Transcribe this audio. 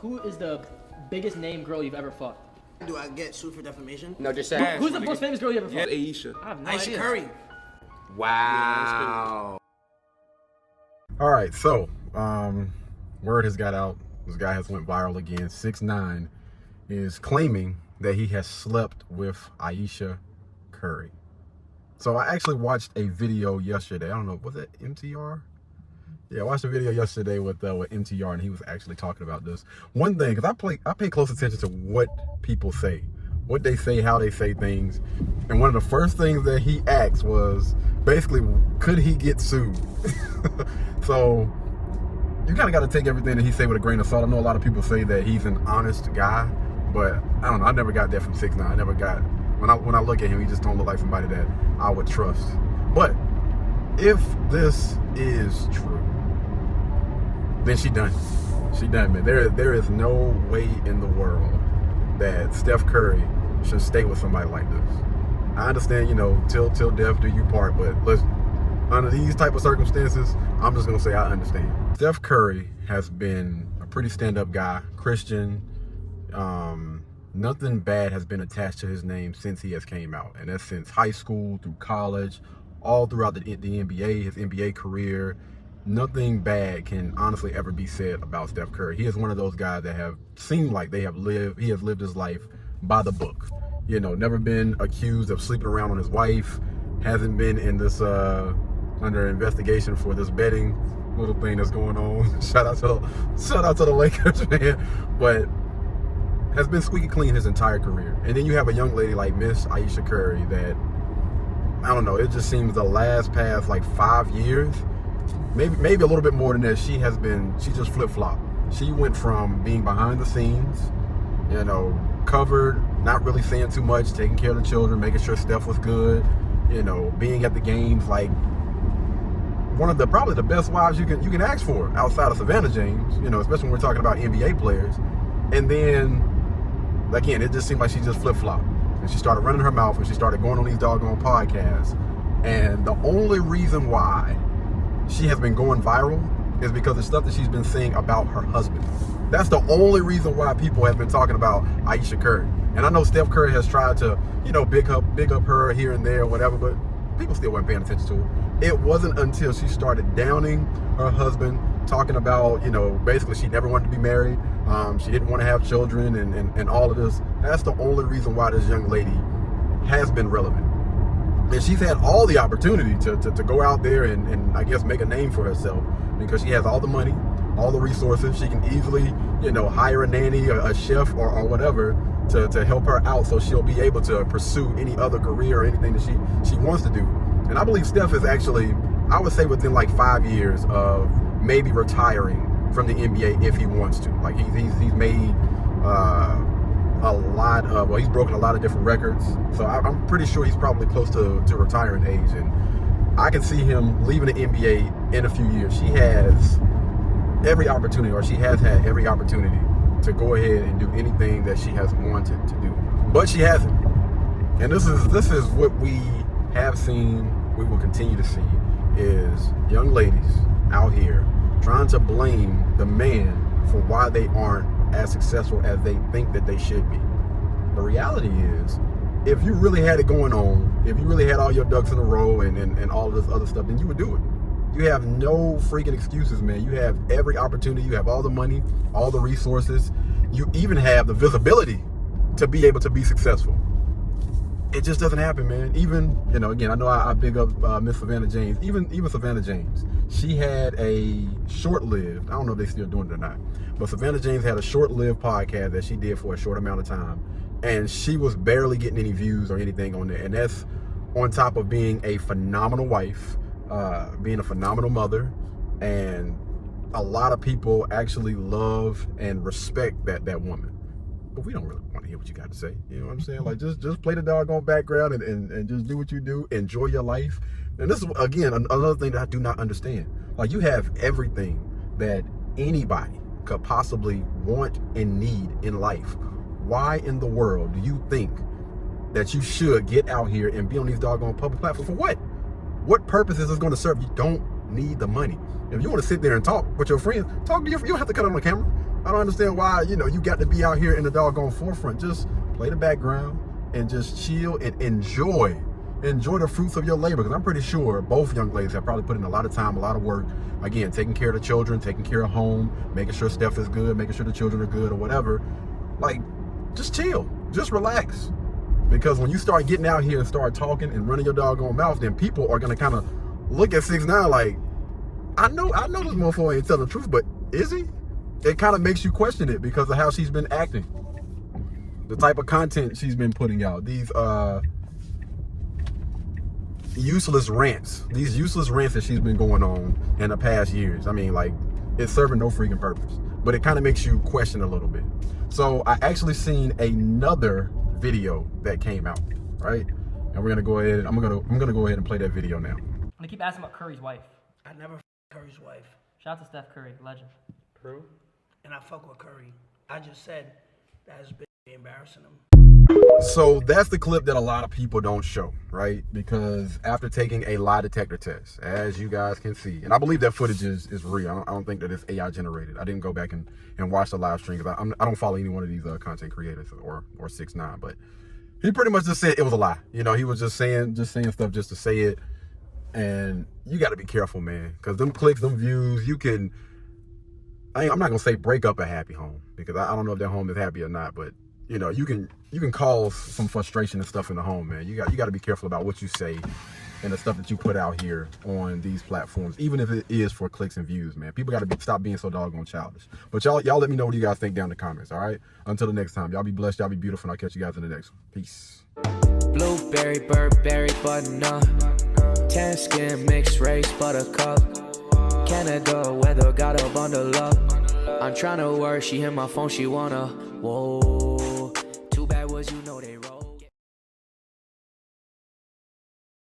Who is the biggest name girl you've ever fucked? Do I get sued for defamation? No, just say. Who's the most famous girl you ever Yeah, fucked? Ayesha. I have no Ayesha idea. Curry. Wow. All right, so word has got out. This guy has went viral again. 6ix9ine is claiming that he has slept with Ayesha Curry. So I actually watched a video yesterday. I don't know, was it MTR? Yeah, I watched a video yesterday with MTR, and he was actually talking about this. One thing, because I pay close attention to what people say, what they say, how they say things. And one of the first things that he asked was basically, could he get sued? So you kind of got to take everything that he say with a grain of salt. I know a lot of people say that he's an honest guy, but I don't know. I never got that from 6ix9ine. I never got, when I look at him, he just don't look like somebody that I would trust. But if this is true, then she done. She done, man. There is no way in the world that Steph Curry should stay with somebody like this. I understand, you know, till death do you part, but listen, under these type of circumstances, I'm just gonna say I understand. Steph Curry has been a pretty stand-up guy, Christian. Nothing bad has been attached to his name since he has came out, and that's since high school through college, all throughout the NBA, his NBA career. Nothing bad can honestly ever be said about Steph Curry. He is one of those guys that have seemed like he has lived his life by the book. You know, never been accused of sleeping around on his wife, hasn't been in this under investigation for this betting little thing that's going on. Shout out to the Lakers, man. But has been squeaky clean his entire career. And then you have a young lady like Miss Ayesha Curry that, I don't know, it just seems the past like 5 years, maybe a little bit more than that, she just flip-flopped. She went from being behind the scenes, you know, covered, not really saying too much, taking care of the children, making sure Steph was good, you know, being at the games, like one of probably the best wives you can ask for outside of Savannah James, you know, especially when we're talking about NBA players. And then again, it just seemed like she just flip-flopped, and she started running her mouth, and she started going on these doggone podcasts. And the only reason why she has been going viral is because of stuff that she's been saying about her husband. That's the only reason why people have been talking about Ayesha Curry. And I know Steph Curry has tried to, you know, big up her here and there, whatever, but people still weren't paying attention to her. It wasn't until she started downing her husband, talking about, you know, basically she never wanted to be married, she didn't want to have children, and all of this. That's the only reason why this young lady has been relevant. And she's had all the opportunity to go out there and I guess make a name for herself, because she has all the money, all the resources. She can easily, you know, hire a nanny, a chef, or whatever to help her out, so she'll be able to pursue any other career or anything that she wants to do. And I believe Steph is actually, I would say, within like 5 years of maybe retiring from the NBA if he wants to. Like he's made a lot of, well, he's broken a lot of different records, so I'm pretty sure he's probably close to retiring age, and I can see him leaving the NBA in a few years. She has every opportunity, or she has had every opportunity to go ahead and do anything that she has wanted to do, but she hasn't. And this is what we have seen, we will continue to see, is young ladies out here trying to blame the man for why they aren't as successful as they think that they should be. The reality is, if you really had it going on, if you really had all your ducks in a row and all of this other stuff, then you would do it. You have no freaking excuses, man. You have every opportunity. You have all the money, all the resources. You even have the visibility to be able to be successful. It just doesn't happen, man. Even, you know, again, I know I big up Miss Savannah James. Even Savannah James, she had a short-lived, I don't know if they're still doing it or not, but Savannah James had a short-lived podcast that she did for a short amount of time, and she was barely getting any views or anything on there. And that's on top of being a phenomenal wife, being a phenomenal mother, and a lot of people actually love and respect that woman. But we don't really want to hear what you got to say. You know what I'm saying? Like, just play the doggone background and just do what you do. Enjoy your life. And this is, again, another thing that I do not understand. Like, you have everything that anybody could possibly want and need in life. Why in the world do you think that you should get out here and be on these doggone public platforms? For what? What purpose is this going to serve? You don't need the money. If you want to sit there and talk with your friends, talk to you don't have to cut on the camera. I don't understand why, you know, you got to be out here in the doggone forefront. Just play the background and just chill and enjoy the fruits of your labor. Because I'm pretty sure both young ladies have probably put in a lot of time, a lot of work. Again, taking care of the children, taking care of home, making sure Steph is good, making sure the children are good or whatever. Like, just chill, just relax. Because when you start getting out here and start talking and running your doggone mouth, then people are gonna kind of look at 6ix9ine like, I know this motherfucker ain't telling the truth, but is he? It kind of makes you question it because of how she's been acting, the type of content she's been putting out, these useless rants that she's been going on in the past years. I mean, like, it's serving no freaking purpose, but it kind of makes you question a little bit. So I actually seen another video that came out, right? And we're gonna go ahead. I'm gonna go ahead and play that video now. I'm gonna keep asking about Curry's wife. I never Curry's wife. Shout out to Steph Curry, legend. True. And I fuck with Curry. I just said that his bitch be embarrassing him. So that's the clip that a lot of people don't show, right? Because after taking a lie detector test, as you guys can see, and I believe that footage is real. I don't think that it's AI generated. I didn't go back and watch the live stream because I don't follow any one of these content creators or 6ix9ine, but he pretty much just said it was a lie. You know, he was just saying stuff just to say it. And you got to be careful, man, because them clicks, them views, you can, I'm not gonna say break up a happy home, because I don't know if that home is happy or not, but you know, you can cause some frustration and stuff in the home, man. You got to be careful about what you say and the stuff that you put out here on these platforms, even if it is for clicks and views, man. People got to stop being so doggone childish. But y'all let me know what you guys think down in the comments, all right? Until the next time, y'all be blessed, y'all be beautiful, and I'll catch you guys in the next one. Peace. Blueberry, Burberry, button-up, tan skin, mixed race, buttercup, Canada weather, got a bundle up. I'm trying to work, she hit my phone, she wanna, whoa, too bad was you know they roll.